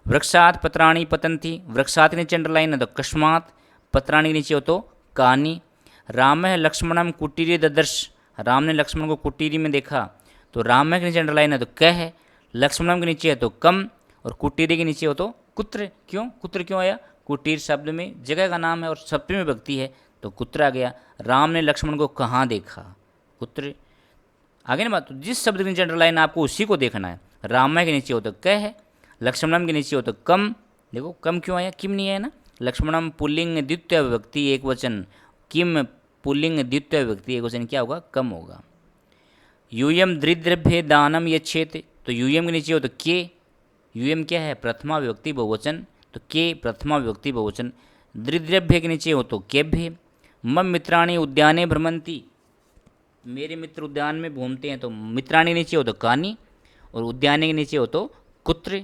वृक्षात पत्राणी पतंती, वृक्षात के नीचे अंडरलाइन है तो कस्मात, पत्राणी के नीचे हो तो कानी। राम है लक्ष्मणम कुटीरी ददर्श, राम ने लक्ष्मण को कुटीरी में देखा तो राम के नीचे अंडरलाइन है तो क है, लक्ष्मणम के नीचे है तो कम, और कुटीरी के नीचे हो तो कुत्र। क्यों कुत्र क्यों आया, कुटीर शब्द में जगह का नाम है और सप्तमी विभक्ति है तो कुत्र आ गया। राम ने लक्ष्मण को कहाँ देखा, कुत्र। आगे ना बात, तो जिस शब्द के नीचे अंडरलाइन आपको उसी को देखना है। राम के नीचे हो तो क है, लक्ष्मणम के नीचे हो तो कम, देखो कम क्यों आया, किम नहीं आया ना। लक्ष्मणम पुल्लिंग द्वितीय विभक्ति एक वचन, किम पुल्लिंग द्वितीय विभक्ति एक वचन, क्या होगा कम होगा। यूयम दृद्रभ्य दानम यच्छेत, तो यूयम के नीचे हो तो के, यूयम क्या है प्रथमा विभक्ति बहुवचन तो के प्रथमा विभक्ति बहुवचन। दृद्रभ्य के नीचे हो तो केभ्य। मम मित्राणी उद्याने भ्रमंती, मेरे मित्र उद्यान में घूमते हैं तो मित्राणी नीचे हो तो कानी, और उद्याने के नीचे हो तो कुत्र।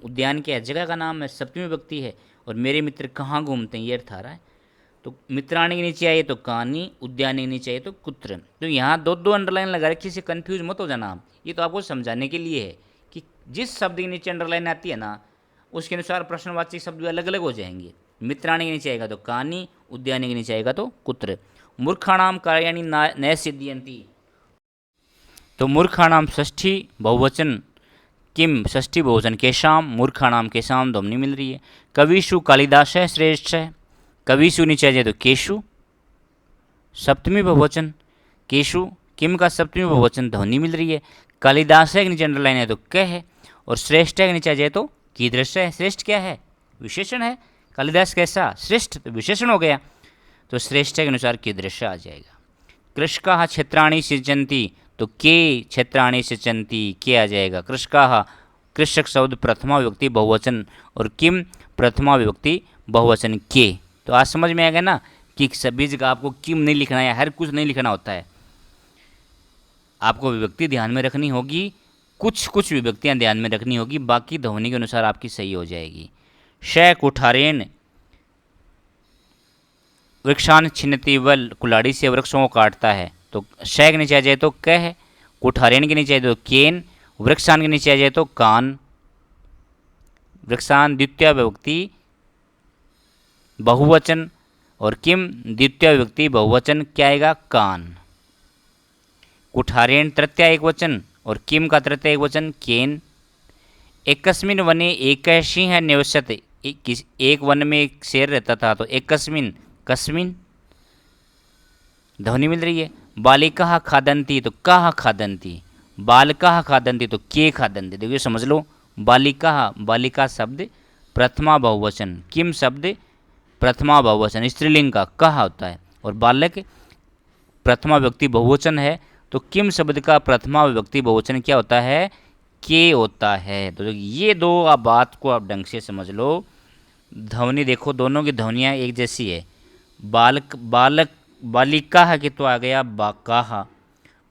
उद्यान क्या है जगह का नाम है, सप्तमी विभक्ति है, और मेरे मित्र कहाँ घूमते हैं ये अर्थ आ रहा है। तो मित्राणी के नीचे आइए तो कानी, उद्यान के नीचे आइए तो कुत्र। तो यहाँ दो दो अंडरलाइन लगा रखी, से कन्फ्यूज मत हो जाना आप। ये तो आपको समझाने के लिए है कि जिस शब्द के नीचे अंडरलाइन आती है ना उसके अनुसार प्रश्नवाची शब्द अलग अलग हो जाएंगे। मित्राणी के नीचे आएगा तो कानी, उद्यानी के नीचे आएगा तो कुत्र। मूर्खाणाम कार्याणि न सिद्धियंती, तो मूर्खाणाम षष्ठी बहुवचन, किम षष्ठी बहुवचन केशाम, मूर्खाणाम केशाम ध्वनि मिल रही है। कविषु कालिदास है श्रेष्ठ है, कविषु नीचे आ जाए तो केशु, सप्तमी बहुवचन केशु, किम का सप्तमी बहुवचन ध्वनि मिल रही है। कालिदास है के नीचे अंडरलाइन है तो क है, और श्रेष्ठ है के नीचे आ जाए तो कीदृश है। श्रेष्ठ क्या है विशेषण है, कालिदास कैसा श्रेष्ठ तो विशेषण हो गया, तो श्रेष्ठ के अनुसार कीदृश आ जाएगा। कृषका क्षेत्राणी सिंचंती, तो के क्षेत्राणी सिंचंती के आ जाएगा। कृषका कृषक शब्द प्रथमा विभक्ति बहुवचन, और किम प्रथमा विभक्ति बहुवचन के। तो आज समझ में आ गया ना कि सभी जगह आपको किम नहीं लिखना है, हर कुछ नहीं लिखना होता है। आपको विभक्ति ध्यान में रखनी होगी, कुछ कुछ विभक्तियां ध्यान में रखनी होगी, बाकी ध्वनि के अनुसार आपकी सही हो जाएगी। श कुठारेण वृक्षान छिन्नति वल, कुल्हाड़ी से वृक्षों को काटता है, तो श के नीचे आ जाए तो क है, कुठारेण के नीचे आ जाए तो केन, वृक्षान के नीचे आ जाए तो कान। वृक्षान द्वितीय विभक्ति बहुवचन, और किम द्वितीय विभक्ति बहुवचन क्या आएगा कान। कुठारेण तृतीय एक वचन, और किम का तृतीय एक वचन केन। एकस्मिन वने एक सिंह निवसत, एक वन में एक शेर रहता था तो एकस्मिन कस्मिन ध्वनि मिल रही है। बालिका खादंती, तो कहा खादंती, बालिका खादंती तो के खादंती। देखिए समझ लो, बालिका शब्द प्रथमा बहुवचन, किम शब्द प्रथमा बहुवचन स्त्रीलिंग का कहा होता है, और बालक प्रथमा विभक्ति बहुवचन है तो किम शब्द का प्रथमा विभक्ति बहुवचन क्या होता है के होता है। तो ये दो आप बात को आप ढंग से समझ लो। ध्वनि देखो दोनों की ध्वनियाँ एक जैसी है। बालिका के तो आ गया बाकाहा,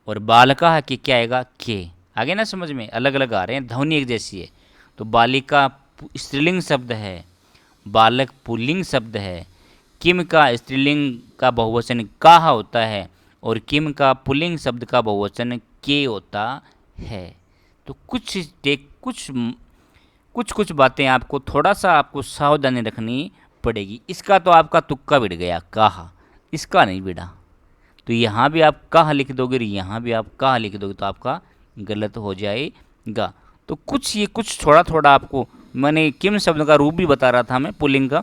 और बालका के क्या आएगा के। आगे ना समझ में, अलग अलग आ रहे हैं, ध्वनि एक जैसी है। तो बालिका स्त्रीलिंग शब्द है, बालक पुल्लिंग शब्द है, किम का स्त्रीलिंग का बहुवचन काहा होता है, और किम का पुल्लिंग शब्द का बहुवचन के होता है। तो कुछ बातें आपको थोड़ा सा आपको सावधानी रखनी पड़ेगी। इसका तो आपका तुक्का बिड़ गया कहा, इसका नहीं बिड़ा। तो यहाँ भी आप कहा लिख दोगे और यहाँ भी आप कहा लिख दोगे तो आपका गलत हो जाएगा। तो कुछ ये कुछ थोड़ा थोड़ा आपको मैंने किम शब्द का रूप भी बता रहा था मैं, पुल्लिंग का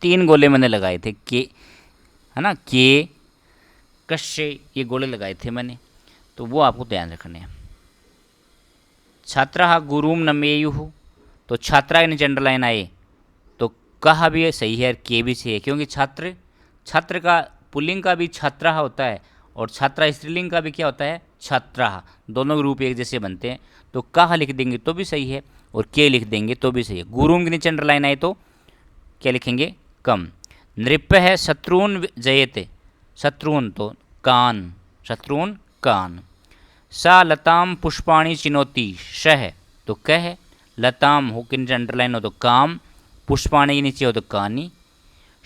3 गोले मैंने लगाए थे, के है ना, के कश्य, ये गोले लगाए थे मैंने, तो वो आपको ध्यान रखने हैं। छात्रा गुरुम नमेयु, तो छात्रा के नीचे अंडरलाइन आए तो कहा भी सही है, के भी सही है, क्योंकि छात्र, छात्र का पुल्लिंग का भी छात्रा होता है और छात्रा स्त्रीलिंग का भी क्या होता है, छात्रा, दोनों के रूप एक जैसे बनते हैं। तो कहा लिख देंगे तो भी सही है और के लिख देंगे तो भी सही है। गुरुम के नीचे अंडरलाइन आए तो क्या लिखेंगे, कम। नृप है शत्रुन जयते, शत्रुन तो कान, शत्रुन कान। सा लताम पुष्पाणी चिनोती, श है तो क है, लताम हो के नीचे अंडरलाइन हो तो काम, पुष्पाणी के नीचे हो तो कानी।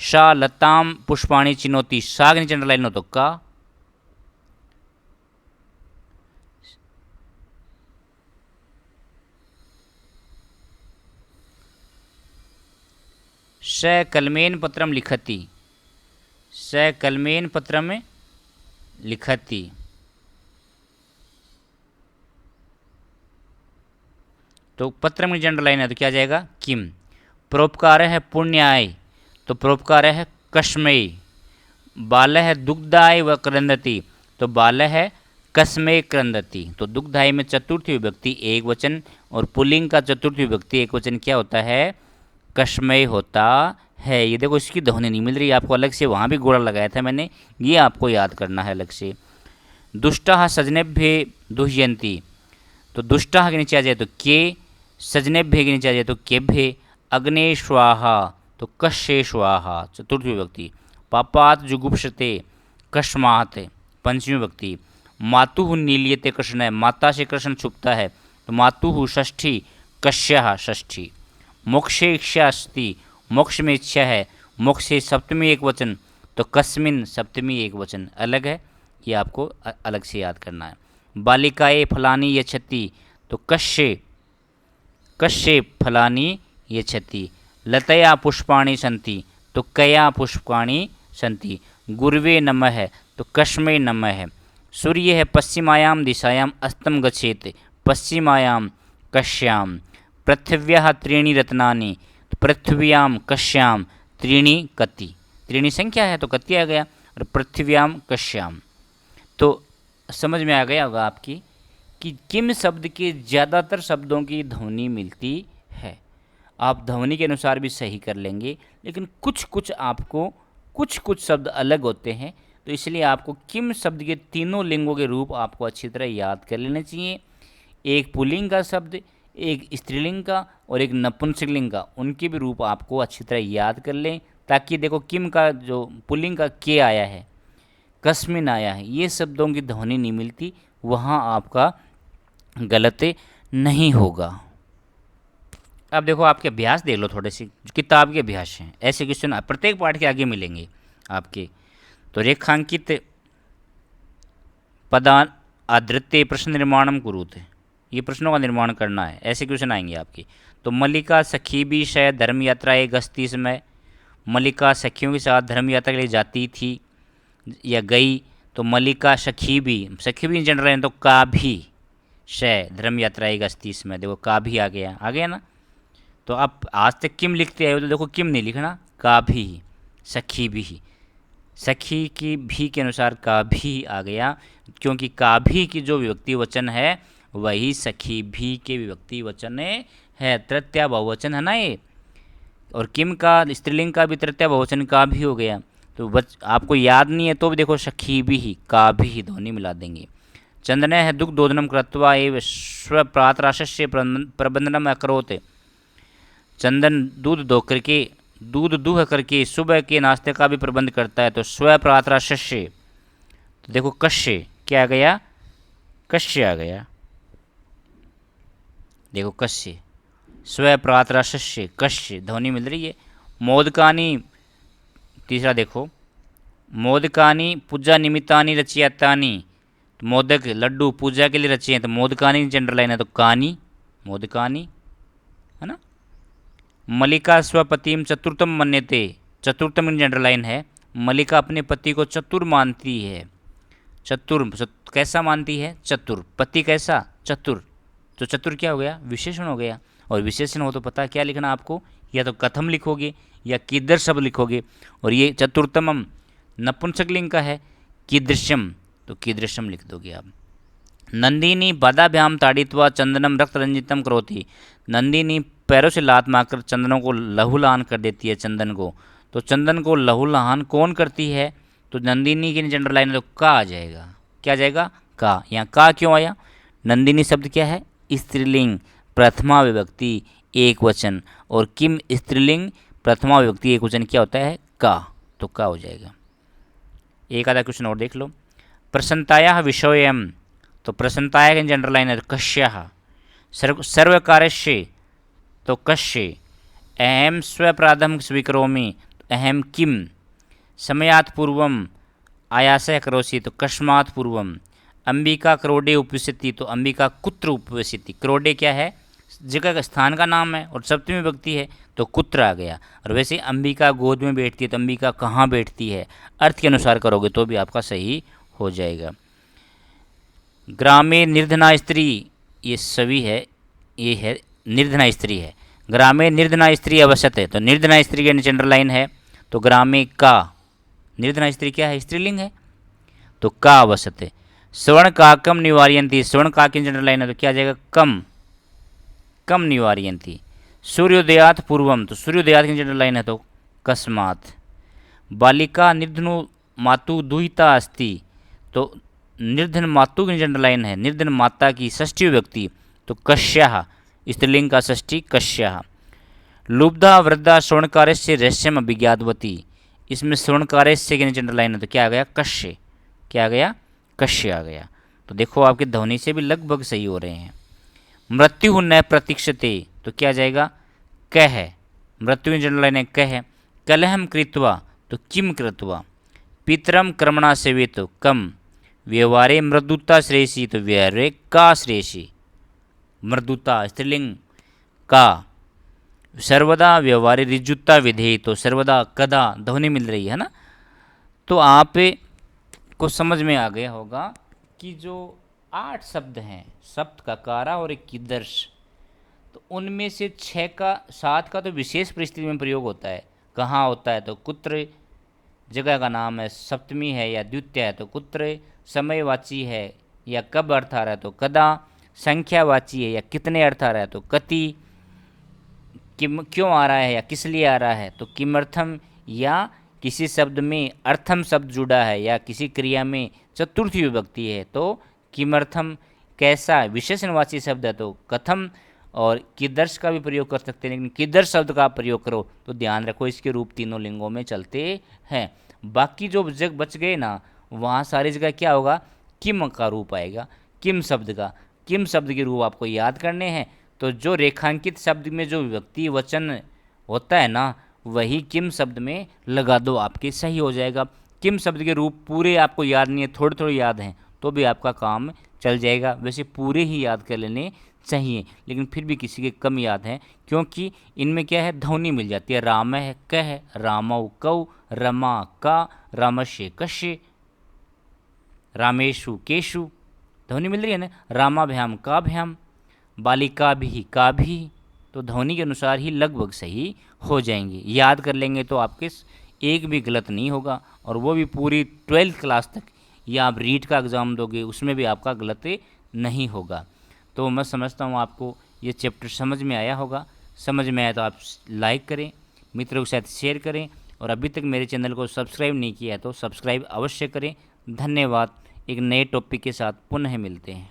शा लताम पुष्पाणी चिनोती, सा के नीचे अंडरलाइन हो तो का। स कलमेन पत्रम लिखती, स कलमेन पत्रम लिखती। तो पत्र में अंडरलाइन है तो क्या जाएगा, किम। परोपकार है पुण्याय, तो परोपकार है कश्मय। बाल है दुग्धाय व क्रंदती, तो बाल है कस्मे क्रंदती। तो दुग्धाय में चतुर्थी विभक्ति एक वचन और पुल्लिंग का चतुर्थी विभक्ति एक वचन क्या होता है, कश्मय होता है। ये देखो इसकी ध्वनि नहीं मिल रही आपको, अलग से वहाँ भी गोला लगाया था मैंने, ये आपको याद करना है अलग से। दुष्टा सजनेभ्य दुह्यंती, तो दुष्टा के नीचे आ जाए तो के, सजनेभ्य के नीचे आ जाए तो केभ्य। अग्ने स्वाहा, तो कश्ये स्वाहा चतुर्थी विभक्ति। पापात जुगुप्सते, कस्मात पंचमी विभक्ति। मातुः नील्यते कृष्ण है, माता से कृष्ण छुपता है तो मातुः षष्ठी, कश्यः षष्ठी। मोक्षे इच्छा अस्ति, मोक्ष में इच्छा है, मोक्षे सप्तमी एक वचन तो कस्मिन सप्तमी एक वचन अलग है, ये आपको अलग से याद करना है। बालिकाए फलानी यच्छति, तो कश्ये, कश्ये फलानी यच्छति। लतया पुष्पाणि सन्ति, तो कया पुष्पाणि सन्ति। गुर्वे नमः है तो कस्मै नमः है। सूर्य है पश्चिमायाम दिशायाम अस्तम गच्छेत, पश्चिमायाम कश्याम। पृथिव्याः त्रीणि रत्नानि, तो पृथिव्याम कश्याम त्रीणि कति, त्रीणि संख्या है तो कति आ गया, और पृथिव्याम कश्याम। तो समझ में आ गया होगा आपकी कि किम शब्द के ज़्यादातर शब्दों की ध्वनि मिलती है। आप ध्वनि के अनुसार भी सही कर लेंगे, लेकिन कुछ कुछ आपको कुछ कुछ शब्द अलग होते हैं, तो इसलिए आपको किम शब्द के तीनों लिंगों के रूप आपको अच्छी तरह याद कर लेने चाहिए। एक पुल्लिंग का शब्द, एक स्त्रीलिंग का और एक नपुंसकलिंग का, उनके भी रूप आपको अच्छी तरह याद कर लें, ताकि देखो किम का जो पुल्लिंग का के आया है, कस्मिन आया है, ये शब्दों की ध्वनि नहीं मिलती, वहाँ आपका गलत नहीं होगा। अब देखो आपके अभ्यास देख लो, थोड़े से किताब के अभ्यास हैं, ऐसे क्वेश्चन प्रत्येक पाठ के आगे मिलेंगे आपके। तो रेखांकित पदान आदृत्य प्रश्न निर्माणम कुरुते, ये प्रश्नों का निर्माण करना है, ऐसे क्वेश्चन आएंगे आपके। तो मल्लिका सखी भी शायद धर्म यात्रा एक गस्ती समय, मल्लिका सखियों के साथ धर्म यात्रा के लिए जाती थी या गई, तो मल्लिका सखी भी जनरल तो का भी शय धर्म यात्रा एक गस्ती समय, देखो का भी आ गया ना। तो आप आज तक किम लिखते आए हो तो देखो किम नहीं लिखना, का भी, सखी भी, सखी की भी के अनुसार का भी आ गया, क्योंकि का भी की जो विभक्ति वचन है वही सखी भी के विभक्ति वचन है, तृतीया बहुवचन है ना ये। और किम का स्त्रीलिंग का भी तृतीया बहुवचन का भी हो गया, तो आपको याद नहीं है तो भी देखो सखी भी का भी ध्वनि मिला देंगे। चंदन है दुग्धोदनम कृत्वा एव स्वप्रातराशस्य प्रबंधनम अकरोत, चंदन दूध दूह करके सुबह के नाश्ते का भी प्रबंध करता है, तो स्वप्रातराशस्य, तो देखो कश्य क्या आ गया, कश्य आ गया, देखो कश्य, स्वप्रातराशस्य कश्य ध्वनि मिल रही है। मोदकानी, तीसरा देखो, मोदकानी पूजा निमित्तानि रचयितानि, तो मोदक लड्डू पूजा के लिए रचे हैं, तो मोदकानी जनरल लाइन है तो कानी, मोदकानी है ना। मल्लिका स्वपतिम चतुर्थम मन्यते, चतुर्थम जनरल लाइन है, मल्लिका अपने पति को चतुर मानती है, कैसा मानती है, चतुर, पति कैसा, चतुर, तो चतुर क्या हो गया, विशेषण हो गया। और विशेषण हो तो पता क्या लिखना आपको, या तो कथम लिखोगे या कीदृश शब्द लिखोगे। और ये चतुर्थमम नपुंसकलिंग का है, कीदृशम तो कीदृशम लिख दोगे आप। नंदिनी बादाभ्याम ताड़ित्वा चंदनम रक्त रंजितम करोति। नंदिनी पैरों से लात मारकर चंदनों को लहूलहान कर देती है, चंदन को। तो चंदन को लहूलहान कौन करती है, तो नंदिनी की जनरल लाइन तो का आ जाएगा। क्या आ जाएगा, का। यहाँ का क्यों आया, नंदिनी शब्द क्या है, स्त्रीलिंग प्रथमा विभक्ति एक वचन, और किम स्त्रीलिंग प्रथमा विभक्ति एक वचन क्या होता है, का। तो का हो जाएगा। एक आधा क्वेश्चन और देख लो। प्रसन्नताया विषयम, तो प्रसन्नताया की जनरल लाइन है कश्यः। सर्वकारस्य तो कश्य। अहम स्वप्राधम स्वीकरोमि तो अहम किम। समयात् पूर्वम आयासः करोसि तो कस्मात् पूर्वम। अंबिका क्रोडे उपविशति तो अंबिका कुत्र उपविशति। क्रोडे क्या है, जगह का स्थान का नाम है और सप्तमी विभक्ति है तो कुत्र आ गया। और वैसे अंबिका गोद में बैठती है तो अंबिका कहाँ बैठती है, अर्थ के अनुसार करोगे तो भी आपका सही हो जाएगा। ग्रामे निर्धना स्त्री, ये सभी है, ये है निर्धना स्त्री है। ग्रामे निर्धना स्त्री अवसत है तो निर्धना स्त्री की जनरल लाइन है तो ग्रामे का। निर्धना स्त्री क्या है, स्त्रीलिंग है तो का अवसत है। स्वर्ण का कम निवार्यंती, स्वर्ण का की जनरल लाइन है तो क्या आ जाएगा, कम। कम निवार्यंती। सूर्योदयात पूर्वम तो सूर्योदयात की जनरल लाइन है तो कस्मात्। बालिका निर्धनु मातु दुहिता अस्ति तो निर्धन मातु की जनरल लाइन है, निर्धन माता की षष्ठी विभक्ति तो कश्यः, स्त्रीलिंग का षष्ठी कश्यः। लुब्धा वृद्धा स्वर्णकारस्य रहस्यम अभिज्ञातवती, इसमें स्वर्णकारस्य की जनरल लाइन है तो क्या आ गया, कश्य। क्या आ गया, कश्य आ गया। तो देखो आपके ध्वनि से भी लगभग सही हो रहे हैं। मृत्यु न प्रतीक्षते तो क्या जाएगा, कह है। मृत्यु की जनरल लाइन है कह। कलहम कृत्वा तो किम कृत्वा। पितरम कर्मणा सेवित तो कम। व्यवहारे मृदुता श्रेयसी तो व्यवहारे का श्रेयसी। मृदुता स्त्रीलिंग का। सर्वदा व्यवहारे रिजुता विधेय तो सर्वदा कदा ध्वनि मिल रही है ना। तो आप को समझ में आ गया होगा कि जो 8 शब्द हैं, सप्त का कारा और एक कीदर्श, तो उनमें से 7 का तो विशेष परिस्थिति में प्रयोग होता है। कहाँ होता है तो कुत्र, जगह का नाम है, सप्तमी है या द्वितीय है तो कुत्र, समयवाची है या कब अर्थ आ रहा है तो कदा, संख्यावाची है या कितने अर्थ आ रहा है तो कति, किम क्यों आ रहा है या किस लिए आ रहा है तो किमर्थम, या किसी शब्द में अर्थम शब्द जुड़ा है या किसी क्रिया में चतुर्थी विभक्ति है तो किमर्थम। कैसा विशेषणवाची शब्द है तो कथम। और कीदर्श का भी प्रयोग कर सकते हैं, लेकिन कीदर्श शब्द का प्रयोग करो तो ध्यान रखो इसके रूप तीनों लिंगों में चलते हैं। बाकी जो जग बच गए ना, वहाँ सारी जगह क्या होगा, किम का रूप आएगा। किम शब्द का, किम शब्द के रूप आपको याद करने हैं। तो जो रेखांकित शब्द में जो विभक्ति वचन होता है ना, वही किम शब्द में लगा दो, आपके सही हो जाएगा। किम शब्द के रूप पूरे आपको याद नहीं है, थोड़े थोड़े याद हैं तो भी आपका काम चल जाएगा। वैसे पूरे ही याद कर लेने चाहिए, लेकिन फिर भी किसी के कम याद हैं क्योंकि इनमें क्या है, ध्वनि मिल जाती है। राम है कह, रामौ कौ, रमा का, रामस्य कश्य, रामेशु केशु, ध्वनि मिल रही है ना। रामाभ्याम काभ्याम, बालिका भी का भी, तो ध्वनि के अनुसार ही लगभग सही हो जाएंगे। याद कर लेंगे तो आपके एक भी गलत नहीं होगा, और वो भी पूरी 12th क्लास तक, या आप रीट का एग्ज़ाम दोगे उसमें भी आपका गलत नहीं होगा। तो मैं समझता हूँ आपको ये चैप्टर समझ में आया होगा। समझ में आया तो आप लाइक करें, मित्रों के साथ शेयर करें, और अभी तक मेरे चैनल को सब्सक्राइब नहीं किया है तो सब्सक्राइब अवश्य करें। धन्यवाद। एक नए टॉपिक के साथ पुनः मिलते हैं।